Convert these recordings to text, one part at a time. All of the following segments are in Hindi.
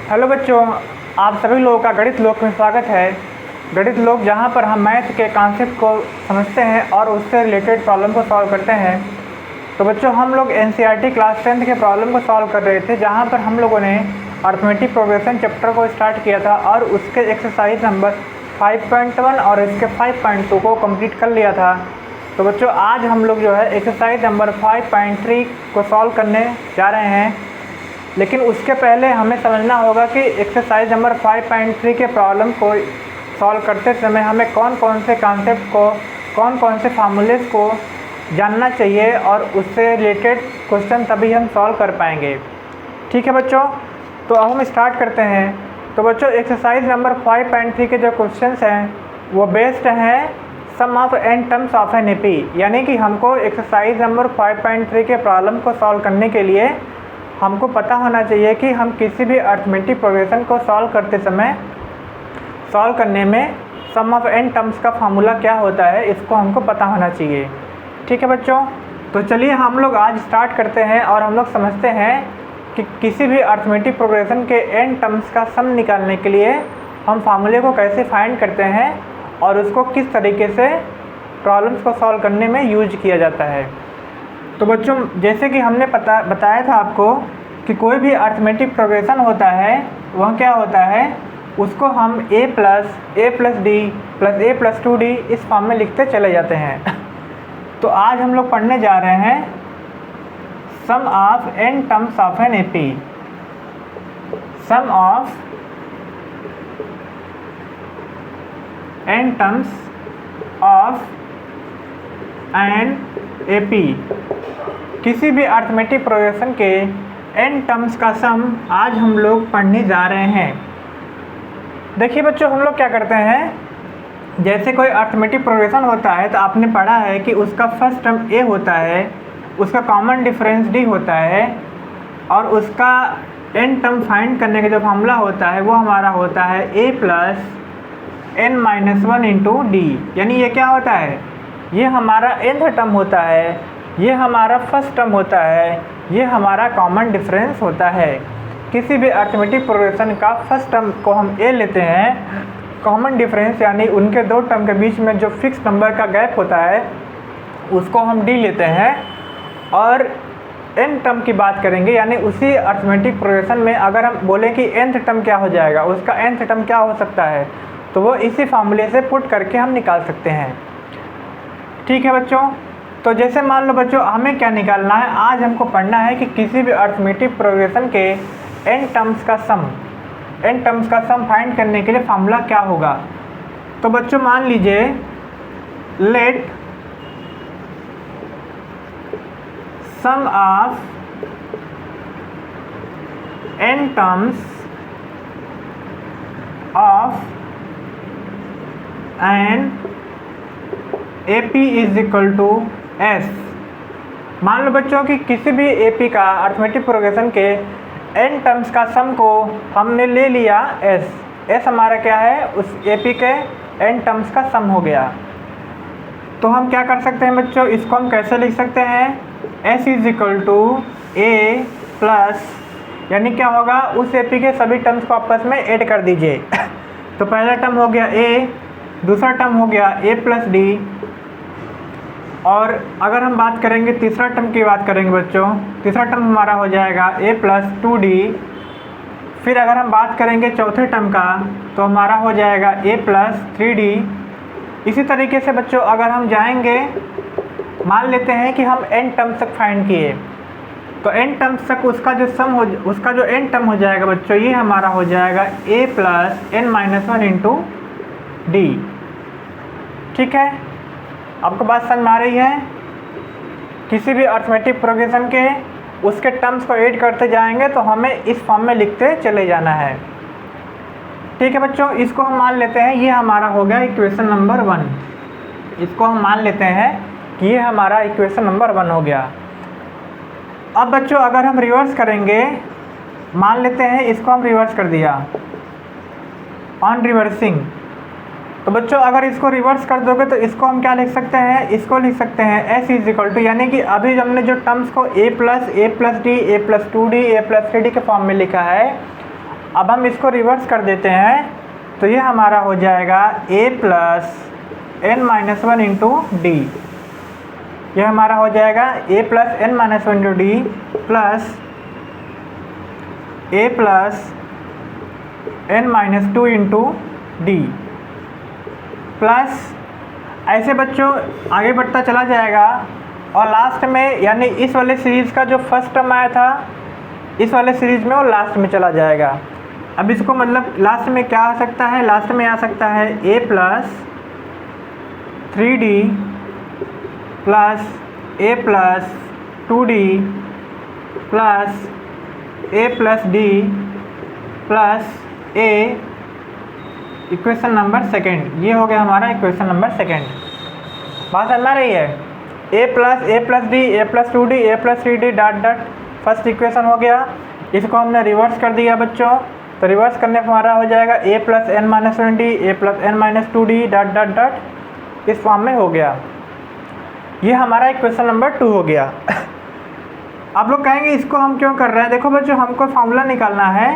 हेलो बच्चों, आप सभी लोगों का गणित लोक में स्वागत है। गणित लोक जहां पर हम मैथ के कॉन्सेप्ट को समझते हैं और उससे रिलेटेड प्रॉब्लम को सॉल्व करते हैं। तो बच्चों, हम लोग एनसीईआरटी क्लास 10th के प्रॉब्लम को सॉल्व कर रहे थे, जहां पर हम लोगों ने अर्थमेटिक प्रोग्रेशन चैप्टर को स्टार्ट किया था और उसके एक्सरसाइज नंबर 5.1 और इसके 5.2 को कंप्लीट कर लिया था। तो बच्चों, आज हम लोग जो है एक्सरसाइज नंबर 5.3 को सॉल्व करने जा रहे हैं। लेकिन उसके पहले हमें समझना होगा कि एक्सरसाइज नंबर 5.3 के प्रॉब्लम को सॉल्व करते समय हमें कौन कौन से कॉन्सेप्ट को, कौन कौन से फार्मूलेस को जानना चाहिए और उससे रिलेटेड क्वेश्चन तभी हम सॉल्व कर पाएंगे। ठीक है बच्चों, तो अब हम स्टार्ट करते हैं। तो बच्चों, एक्सरसाइज नंबर 5.3 के जो क्वेश्चंस हैं वो बेस्ड हैं sum of n terms of an AP, यानी कि हमको एक्सरसाइज नंबर 5.3 के प्रॉब्लम को सॉल्व करने के लिए हमको पता होना चाहिए कि हम किसी भी अर्थमेटिक प्रोग्रेशन को सॉल्व करते समय सॉल्व करने में सम ऑफ एन टर्म्स का फार्मूला क्या होता है, इसको हमको पता होना चाहिए। ठीक है बच्चों, तो चलिए हम लोग आज स्टार्ट करते हैं और हम लोग समझते हैं कि किसी भी अर्थमेटिक प्रोग्रेशन के एन टर्म्स का सम निकालने के लिए हम फार्मूले को कैसे फाइंड करते हैं और उसको किस तरीके से प्रॉब्लम्स को सॉल्व करने में यूज किया जाता है। तो बच्चों, जैसे कि हमने बताया था आपको कि कोई भी अर्थमेटिक प्रोग्रेशन होता है वह क्या होता है, उसको हम a plus D plus a plus 2d इस फॉर्म में लिखते चले जाते हैं। तो आज हम लोग पढ़ने जा रहे हैं sum of n terms of an AP. Sum of n terms of an AP, किसी भी अर्थमेटिक प्रोग्रेशन के एन टर्म्स का सम आज हम लोग पढ़ने जा रहे हैं। देखिए बच्चों, हम लोग क्या करते हैं, जैसे कोई अर्थमेटिक प्रोग्रेशन होता है तो आपने पढ़ा है कि उसका फर्स्ट टर्म a होता है, उसका कॉमन डिफरेंस d होता है और उसका एन टर्म फाइंड करने का जो फार्मूला होता है वो हमारा होता है a plus n minus 1 into D. यानी ये क्या होता है, ये हमारा nth टर्म होता है, ये हमारा फर्स्ट टर्म होता है, ये हमारा कॉमन डिफरेंस होता है। किसी भी अर्थमेटिक प्रोग्रेशन का फर्स्ट टर्म को हम a लेते हैं, कॉमन डिफरेंस यानी उनके दो टर्म के बीच में जो फिक्स नंबर का गैप होता है उसको हम d लेते हैं। और n टर्म की बात करेंगे, यानी उसी अर्थमेटिक प्रोग्रेशन में अगर हम बोलें कि nth टर्म क्या हो जाएगा, उसका nth टर्म क्या हो सकता है, तो वो इसी फार्मूले से पुट करके हम निकाल सकते हैं। ठीक है बच्चों, तो जैसे मान लो बच्चों, हमें क्या निकालना है, आज हमको पढ़ना है कि किसी भी अर्थमेटिक प्रोग्रेशन के एन टर्म्स का सम फाइंड करने के लिए फार्मूला क्या होगा। तो बच्चों मान लीजिए, let sum of n terms of an AP is equal to S। मान लो बच्चों कि किसी भी AP का अर्थमेटिक प्रोग्रेशन के n टर्म्स का सम को हमने ले लिया S हमारा क्या है, उस AP के n टर्म्स का सम हो गया। तो हम क्या कर सकते हैं बच्चों, इसको हम कैसे लिख सकते हैं, S is equal to A plus, यानी क्या होगा, उस AP के सभी टर्म्स को आपस में ऐड कर दीजिए। तो पहला टर्म हो गया A, दूसरा टर्म हो गया a प्लस डी, और अगर हम बात करेंगे तीसरा टर्म की बात करेंगे बच्चों, तीसरा टर्म हमारा हो जाएगा a प्लस 2d। फिर अगर हम बात करेंगे चौथे टर्म का तो हमारा हो जाएगा a प्लस 3d। इसी तरीके से बच्चों अगर हम जाएंगे, मान लेते हैं कि हम n टर्म्स तक फाइंड किए, तो n टर्म्स तक उसका जो n टर्म हो जाएगा बच्चों, ये हमारा हो जाएगा a plus n minus 1 into d. ठीक है, आपको बात समझ में आ रही है। किसी भी अर्थमेटिक प्रोग्रेशन के उसके टर्म्स को ऐड करते जाएंगे तो हमें इस फॉर्म में लिखते चले जाना है। ठीक है बच्चों, इसको हम मान लेते हैं ये हमारा हो गया इक्वेशन नंबर 1। इसको हम मान लेते हैं कि ये हमारा इक्वेशन नंबर 1 हो गया। अब बच्चों अगर हम रिवर्स करेंगे, मान लेते हैं इसको हम रिवर्स कर दिया, ऑन रिवर्सिंग, तो बच्चों अगर इसको रिवर्स कर दोगे तो इसको हम क्या लिख सकते हैं, इसको लिख सकते हैं s इज इक्वल टू, यानी कि अभी हमने जो टर्म्स को a plus D, a plus 2d, a plus 3d के फॉर्म में लिखा है, अब हम इसको रिवर्स कर देते हैं, तो ये हमारा हो जाएगा a plus n minus one into D. ये हमारा हो जाएगा a plus n minus one into D plus a plus n minus two into D plus ऐसे बच्चों आगे बढ़ता चला जाएगा और लास्ट में यानी इस वाले सीरीज़ का जो फर्स्ट टर्म आया था इस वाले सीरीज़ में वो लास्ट में चला जाएगा। अब इसको मतलब लास्ट में क्या आ सकता है, लास्ट में आ सकता है a plus 3d plus a plus 2d plus a plus d plus a equation number second. ये हो गया हमारा इक्वेशन नंबर सेकेंड। बात समझ रही है? a plus D a plus 2d a plus 3d dot dot first equation हो गया। इसको हमने रिवर्स कर दिया बच्चों, तो रिवर्स करने पर हमारा हो जाएगा a plus n minus one D a plus n minus 2d dot dot dot इस फॉर्म में हो गया। ये हमारा इक्वेशन नंबर 2 हो गया। आप लोग कहेंगे इसको हम क्यों कर रहे हैं? देखो बच्चों, हमको फार्मूला निकालना है,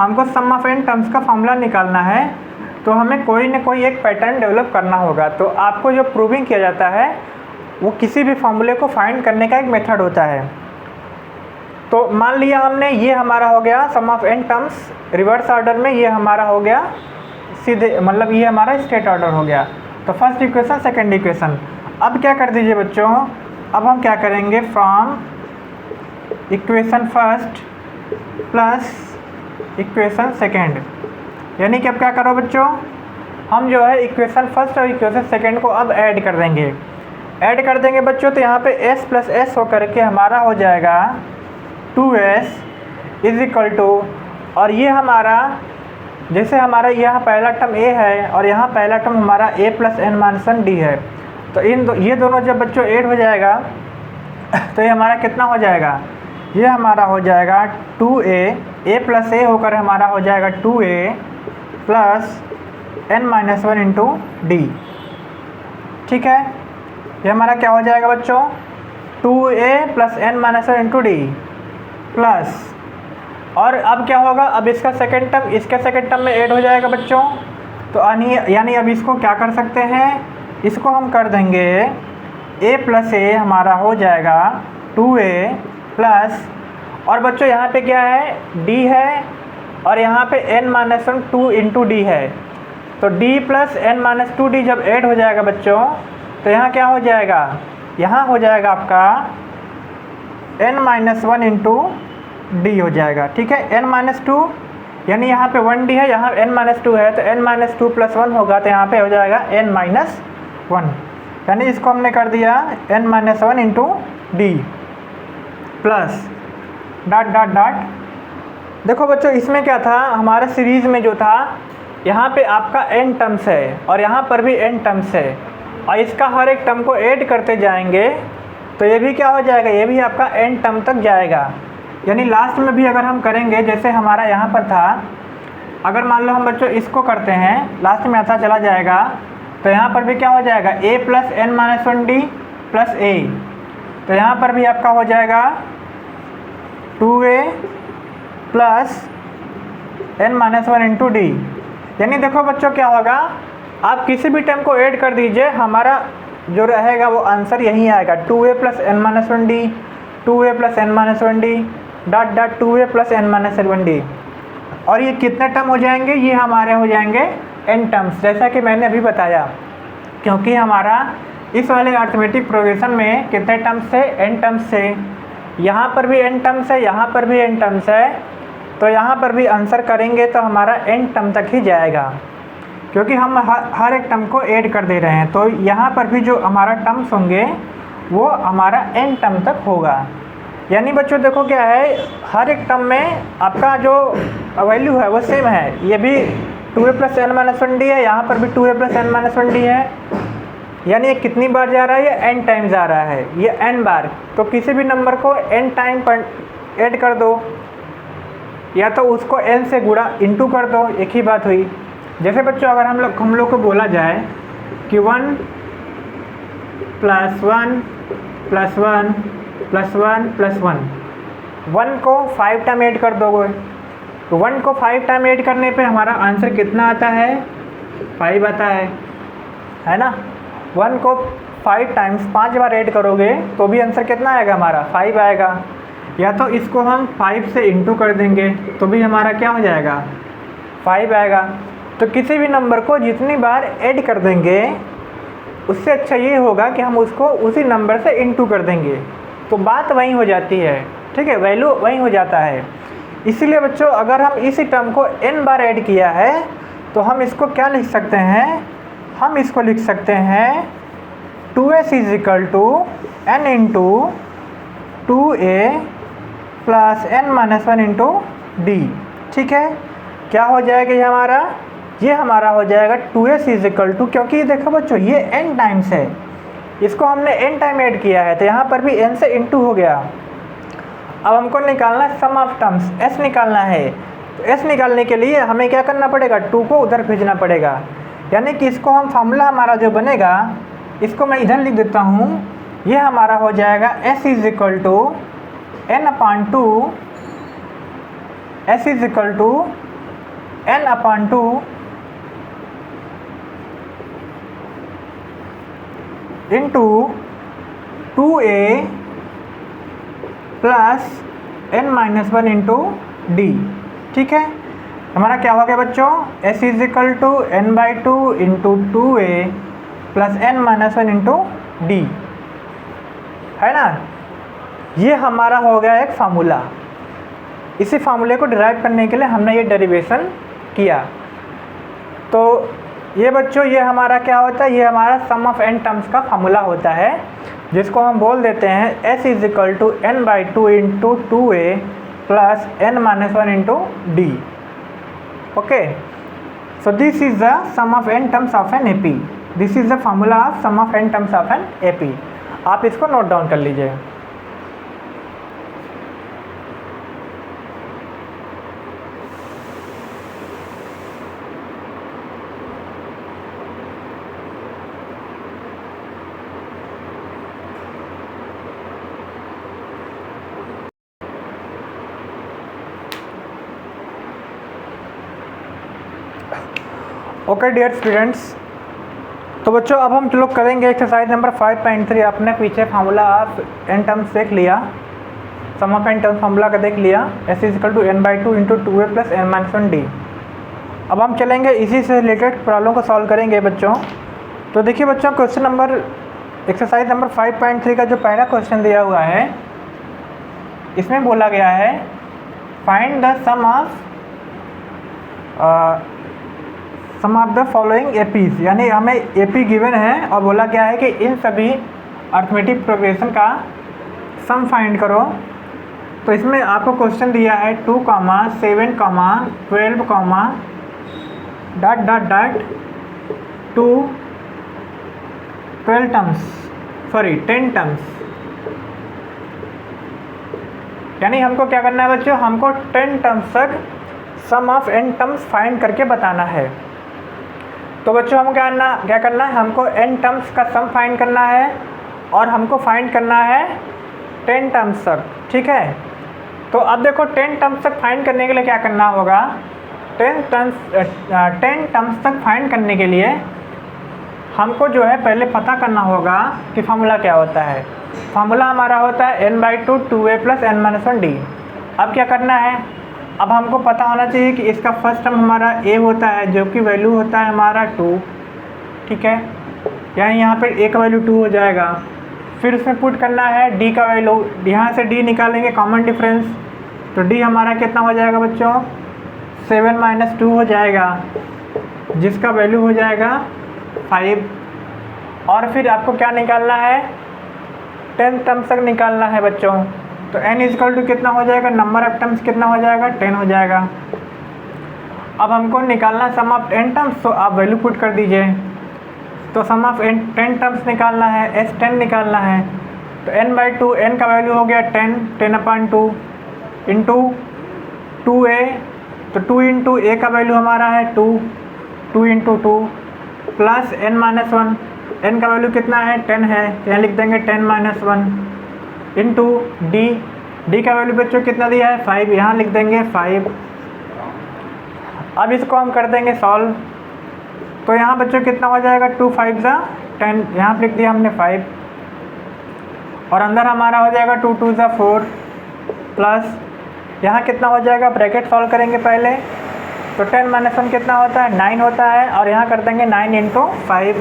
हमको सम ऑफ n टर्म्स का फार्मूला निकालना है, तो हमें कोई ना कोई एक पैटर्न डेवलप करना होगा। तो आपको जो प्रूविंग किया जाता है वो किसी भी फार्मूले को फाइंड करने का एक मेथड होता है। तो मान लिया हमने ये हमारा हो गया sum of n terms reverse order में, ये हमारा हो गया सीधे मतलब ये हमारा स्ट्रेट ऑर्डर हो गया। तो फर्स्ट इक्वेशन सेकंड इक्वेशन। अब क्या कर दीजिए बच्चों, अब हम क्या करेंगे from equation first plus equation second, यानी कि अब क्या करो बच्चों, हम जो है इक्वेशन फर्स्ट और इक्वेशन सेकंड को अब ऐड कर देंगे। ऐड कर देंगे बच्चों, तो यहाँ पे s प्लस एस होकर के हमारा हो जाएगा 2s इज इक्वल टू, और ये हमारा जैसे हमारा यहाँ पहला टर्म a है और यहाँ पहला टर्म हमारा a plus n minus one D है, तो ये दोनों जब बच्चों ऐड हो जाएगा तो ये हमारा कितना हो जाएगा, ये हमारा हो जाएगा 2a प्लस a होकर हमारा हो जाएगा 2a plus n minus one into d. ठीक है, ये हमारा क्या हो जाएगा बच्चों, 2a plus n minus one into D plus, और अब क्या होगा, अब इसका सेकंड टर्म इसके सेकंड टर्म में ऐड हो जाएगा बच्चों। तो यानी अब इसको क्या कर सकते हैं, इसको हम कर देंगे a प्लस a हमारा हो जाएगा 2a प्लस, और बच्चों यहाँ पे क्या है d है और यहाँ पे n minus one 2 into d है, तो d plus n minus 2d जब ऐड हो जाएगा बच्चों, तो यहाँ क्या हो जाएगा, यहाँ हो जाएगा आपका n minus one into D हो जाएगा। ठीक है, n माइनस 2 यानी यहाँ पे 1d है, यहाँ n माइनस 2 है, तो n माइनस 2 प्लस 1 होगा, तो यहाँ पे हो जाएगा n माइनस 1, यानी इसको हमने कर दिया n minus 1 into D plus dot dot dot. देखो बच्चों, इसमें क्या था, हमारे सीरीज़ में जो था यहाँ पे आपका n टर्म्स है और यहाँ पर भी n टर्म्स है, और इसका हर एक टर्म को ऐड करते जाएंगे तो ये भी क्या हो जाएगा, ये भी आपका n टर्म तक जाएगा। यानी लास्ट में भी अगर हम करेंगे, जैसे हमारा यहाँ पर था, अगर मान लो हम बच्चों इसको करते हैं, लास्ट में ऐसा चला जाएगा, तो यहाँ पर भी क्या हो जाएगा a plus n minus one D plus a, तो यहाँ पर भी आपका हो जाएगा 2a plus n minus one into D. यानी देखो बच्चों क्या होगा, आप किसी भी टर्म को ऐड कर दीजिए, हमारा जो रहेगा वो आंसर यही आएगा, 2a plus n minus one D 2a plus n minus one D dot dot 2a plus n minus one D. और ये कितने टर्म हो जाएंगे, ये हमारे हो जाएंगे n टर्म्स, जैसा कि मैंने अभी बताया, क्योंकि हमारा इस वाले अर्थमेटिक प्रोग्रेशन में कितने टर्म्स से, n टर्म्स से, यहाँ पर भी n टर्म्स है, यहाँ पर भी n टर्म्स है, तो यहाँ पर भी आंसर करेंगे तो हमारा n टर्म तक ही जाएगा, क्योंकि हम हर एक टर्म को ऐड कर दे रहे हैं। तो यहाँ पर भी जो हमारा टर्म्स होंगे वो हमारा n टर्म तक होगा। यानी बच्चों देखो क्या है, हर एक टर्म में आपका जो वैल्यू है वो सेम है, ये भी 2a plus n minus one D है, यहाँ पर भी 2a plus n minus one D है, यानी ये कितनी बार जा रहा है, ये n टाइम जा रहा है, ये n बार। तो किसी भी नंबर को n टाइम पर ऐड कर दो, या तो उसको n से गुणा इंटू कर दो, एक ही बात हुई। जैसे बच्चों अगर हम लोग को बोला जाए कि 1 प्लस 1 प्लस 1 प्लस 1 प्लस 1 को 5 टाइम ऐड कर दोगे, तो 1 को 5 टाइम ऐड करने पे हमारा आंसर कितना आता है, 5 आता है ना। 1 को 5 टाइम्स 5 बार ऐड करोगे तो भी आंसर कितना आएगा हमारा, 5 आएगा। या तो इसको हम 5 से इंटू कर देंगे तो भी हमारा क्या हो जाएगा, 5 आएगा। तो किसी भी नंबर को जितनी बार ऐड कर देंगे उससे अच्छा ये होगा कि हम उसको उसी नंबर से इंटू कर देंगे, तो बात वही हो जाती है, ठीक है, वैल्यू वही हो जाता है। इसीलिए बच्चों अगर हम इसी टर्म को n बार ऐड किया है तो हम इसको क्या लिख सकते हैं, हम इसको लिख सकते हैं 2s is equal to n into 2a plus n minus 1 into d. ठीक है, क्या हो जाएगा ये हमारा हो जाएगा 2s इज इक्वल टू, क्योंकि देखो बच्चों ये n टाइम्स है, इसको हमने n टाइम ऐड किया है तो यहाँ पर भी n से इंटू हो गया। अब हमको निकालना सम ऑफ टर्म्स, s निकालना है। तो s निकालने के लिए हमें क्या करना पड़ेगा, 2 को उधर भेजना पड़ेगा, यानी कि इसको हम फार्मूला हमारा जो बनेगा इसको मैं इधर लिख देता हूँ। ये हमारा हो जाएगा s is equal to n upon 2, s is equal to n upon 2 into 2a plus n minus 1 into d. ठीक है, हमारा क्या हो गया बच्चों, s is equal to n/2 into 2a plus n minus 1 into d, है ना। ये हमारा हो गया एक फार्मूला। इसी फार्मूले को डिराइव करने के लिए हमने ये डेरिवेशन किया। तो ये बच्चों ये हमारा क्या होता है, ये हमारा सम ऑफ n टर्म्स का फार्मूला होता है, जिसको हम बोल देते हैं s is equal to n/2 into 2a plus n minus 1 into d. Okay, so this is the sum of n terms of an AP। This is the formula of sum of n terms of an AP। आप इसको नोट डाउन कर लीजिए। ओके डियर स्टूडेंट्स, तो बच्चों अब हम लोग करेंगे एक्सरसाइज नंबर 5.3। आपने पीछे फार्मूला ऑफ n टर्म्स देख लिया, sum of n terms formula का देख लिया, s is equal to n/2 into 2a plus n minus 1 d. अब हम चलेंगे इसी से रिलेटेड प्रॉब्लम को सॉल्व करेंगे बच्चों। तो देखिए बच्चों, क्वेश्चन नंबर एक्सरसाइज नंबर 5.3 का जो पहला क्वेश्चन दिया हुआ है इसमें बोला गया है find the sum of the following APs, यानी हमें एपी गिवन है और बोला गया है कि इन सभी अर्थमेटिक प्रोग्रेशन का सम फाइंड करो। तो इसमें आपको क्वेश्चन दिया है 2, 7, 12, डॉट डॉट डॉट 10 टर्म्स। यानी हमको क्या करना है बच्चों, हमको 10 टर्म्स तक सम ऑफ n टर्म्स फाइंड करके बताना है। तो बच्चों हम क्या करना है, हमको n टर्म्स का सम फाइंड करना है और हमको फाइंड करना है 10 टर्म्स तक। ठीक है, तो अब देखो 10 टर्म्स तक फाइंड करने के लिए क्या करना होगा, 10 टर्म्स तक फाइंड करने के लिए हमको जो है पहले पता करना होगा कि फार्मूला क्या होता है। फार्मूला हमारा होता है n/2 2a plus n minus 1 d. अब क्या करना है, अब हमको पता होना चाहिए कि इसका फर्स्ट टर्म हमारा a होता है जो कि वैल्यू होता है हमारा 2। ठीक है, यानी यहाँ पर a का वैल्यू 2 हो जाएगा। फिर उसमें पुट करना है d का वैल्यू, यहाँ से d निकालेंगे कॉमन डिफरेंस, तो d हमारा कितना हो जाएगा बच्चों, 7 माइनस 2 हो जाएगा, जिसका वैल्यू हो जाएगा 5। और फिर आपको क्या निकालना है, 10 टर्म्स तक निकालना है बच्चों। तो n इक्वल टू कितना हो जाएगा, नंबर ऑफ टर्म्स कितना हो जाएगा, 10 हो जाएगा। अब हमको निकालना सम ऑफ n टर्म्स, तो आप वैल्यू पुट कर दीजिए। तो सम ऑफ 10 टर्म्स निकालना है, s10 निकालना है। तो n/2, n का वैल्यू हो गया 10 अपान 2 इंटू 2a, तो 2 इंटू a का वैल्यू हमारा है 2 into 2 plus n minus 1, n का वैल्यू कितना है 10 है, यहाँ लिख देंगे 10 माइनस 1 इंटू d का वैल्यू बच्चों कितना दिया है 5, यहाँ लिख देंगे 5 अब इसको हम कर देंगे सॉल्व। तो यहाँ बच्चों कितना हो जाएगा, 2 5 ज़ा 10, यहाँ पर लिख दिया हमने 5, और अंदर हमारा हो जाएगा 2 2 ज़ा 4 प्लस यहाँ कितना हो जाएगा, ब्रैकेट सॉल्व करेंगे पहले। तो 10 - 1 कितना होता है, 9 होता है, और यहाँ कर देंगे 9 × 5।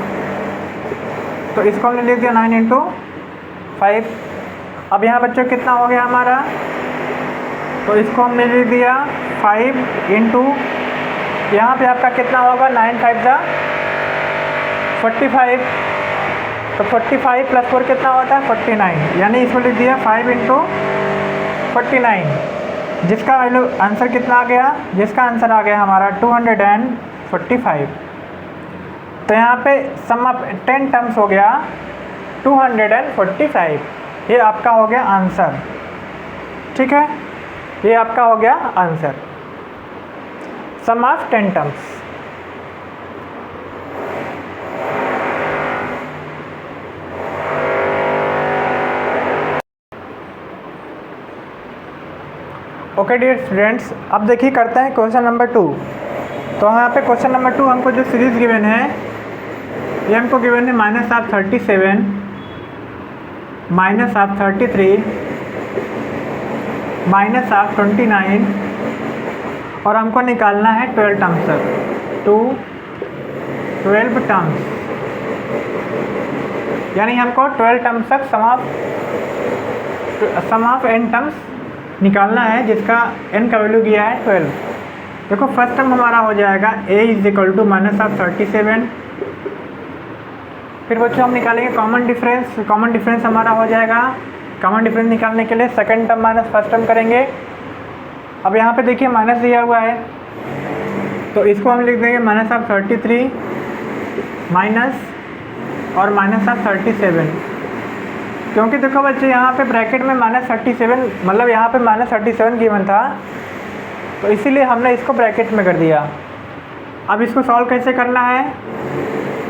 तो इसको हमने लिख दिया 9 × 5। अब यहाँ बच्चों कितना हो गया हमारा, तो इसको हमने लिख दिया 5 × यहाँ पे आपका कितना होगा, 9 5 ज़ा 45। तो 45 + 4 कितना होता है, 49, यानी इसको लिख दिया 5 × 49, जिसका वैल्यू आंसर कितना आ गया, जिसका आंसर आ गया हमारा 245। तो यहाँ पे सम ऑफ 10 टर्म्स हो गया 245, ये आपका हो गया आंसर। ठीक है, ये आपका हो गया answer, sum of 10 terms. Okay dear students, अब देखिए करते हैं क्वेश्चन नंबर 2। तो यहाँ पे क्वेश्चन नंबर 2 हमको जो सीरीज़ गिवन है, ये हमको गिवन है -37 -33 -29, और हमको निकालना है 12 टर्म्स तक, 12 टर्म्स, यानी हमको 12 टर्म्स तक सम ऑफ n टर्म्स निकालना है, जिसका n का वैल्यू दिया है 12। देखो फर्स्ट टर्म हमारा हो जाएगा a = -37। फिर बच्चों हम निकालेंगे कॉमन डिफरेंस। कॉमन डिफरेंस हमारा हो जाएगा, कॉमन डिफरेंस निकालने के लिए second term minus first term करेंगे। अब यहाँ पे देखिए माइनस दिया हुआ है, तो इसको हम लिख देंगे -33 माइनस और -37, क्योंकि देखो बच्चे यहाँ पे ब्रैकेट में -37, मतलब यहाँ पे -37 गिवन था, तो इसीलिए हमने इसको ब्रैकेट में कर दिया। अब इसको सॉल्व कैसे करना है,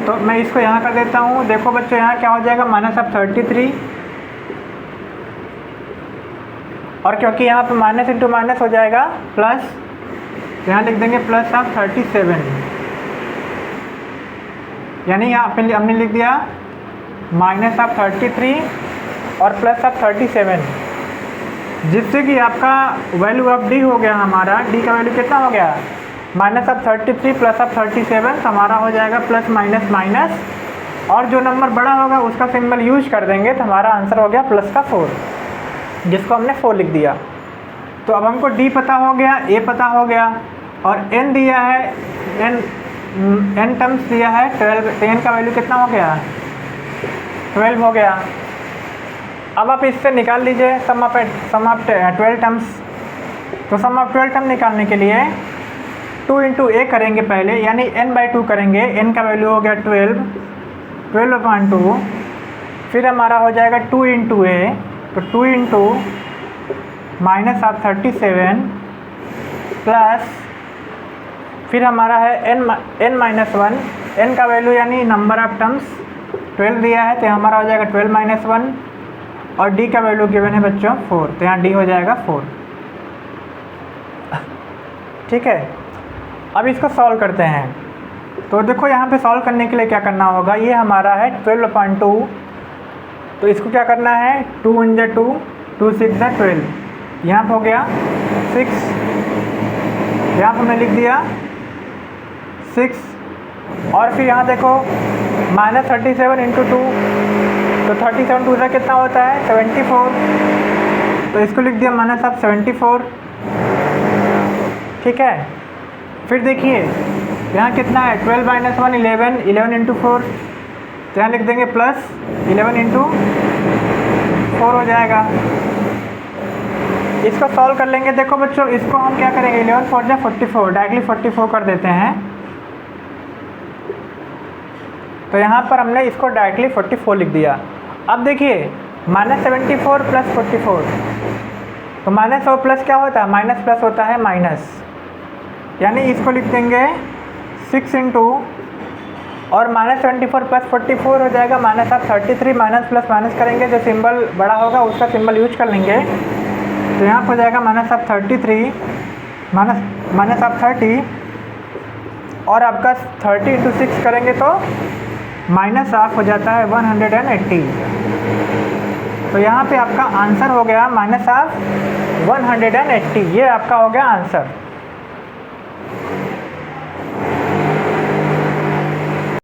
तो मैं इसको यहाँ कर देता हूँ। देखो बच्चों यहाँ क्या हो जाएगा, -33, और क्योंकि यहाँ पे माइनस इंटू माइनस हो जाएगा प्लस, यहाँ लिख देंगे +37, यानी यहाँ पे हमने लिख दिया -33 और +37, जिससे कि आपका वैल्यू ऑफ डी हो गया हमारा, डी का वैल्यू कितना हो गया, -33 +37, तो हमारा हो जाएगा प्लस माइनस माइनस, और जो नंबर बड़ा होगा उसका सिंबल यूज कर देंगे, तो हमारा आंसर हो गया +4, जिसको हमने 4 लिख दिया। तो अब हमको डी पता हो गया, ए पता हो गया, और एन दिया है, एन टर्म्स दिया है 12, तो एन का वैल्यू कितना हो गया, 12 हो गया। अब आप इससे निकाल लीजिए सम ऑफ 12 टर्म्स। तो सम ऑफ 12 टर्म निकालने के लिए 2 × a करेंगे पहले, यानी n/2 करेंगे। n का वैल्यू हो गया 12/2, फिर हमारा हो जाएगा 2 × a, तो 2 × -37 प्लस, फिर हमारा है n-1, n का वैल्यू यानी नंबर ऑफ टर्म्स 12 दिया है, तो हमारा हो जाएगा 12 - 1, और d का वैल्यू गिवन है बच्चों 4, तो यहाँ d हो जाएगा 4। ठीक है, अब इसको सॉल्व करते हैं। तो देखो यहाँ पे सॉल्व करने के लिए क्या करना होगा, ये हमारा है 12/2, तो इसको क्या करना है, 2 × 2 2 6 12, यहाँ पे हो गया 6, यहाँ पे हमने लिख दिया 6, और फिर यहाँ देखो -37 × 2, तो 37 2 कितना होता है, 74, तो इसको लिख दिया -74। ठीक है, फिर देखिए यहाँ कितना है, 12 - 1 11, 11 × 4, तो यहाँ लिख देंगे प्लस 11 × 4 हो जाएगा। इसको सॉल्व कर लेंगे। देखो बच्चों इसको हम क्या करेंगे, 11 4 जा 44, डायरेक्टली 44 कर देते हैं। तो यहाँ पर हमने इसको डायरेक्टली 44 लिख दिया। अब देखिए -74 + 44, तो माइनस और प्लस क्या होता है, माइनस प्लस होता है माइनस, यानी इसको लिख देंगे 6 × और -74 + 44 हो जाएगा -33, माइनस प्लस माइनस करेंगे, जो सिंबल बड़ा होगा उसका सिंबल यूज कर लेंगे। तो यहाँ पर हो जाएगा -33 -30 और आपका 30 × 6 करेंगे तो माइनस हाफ हो जाता है 180। तो यहाँ पे आपका आंसर हो गया माइनस हाफ 180। ये आपका हो गया आंसर।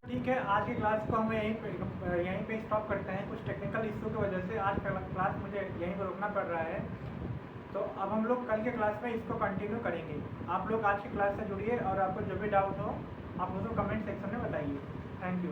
ठीक है, आज की क्लास को हम यहीं पे स्टॉप करते हैं। कुछ टेक्निकल इशू की वजह से आज का क्लास मुझे यहीं पर रोकना पड़ रहा है। तो अब हम लोग कल के क्लास में इसको कंटिन्यू करेंगे। आप लोग आज की क्लास से जुड़िए और आपको जो भी डाउट हो आप उसको कमेंट सेक्शन में बताइए। Thank you.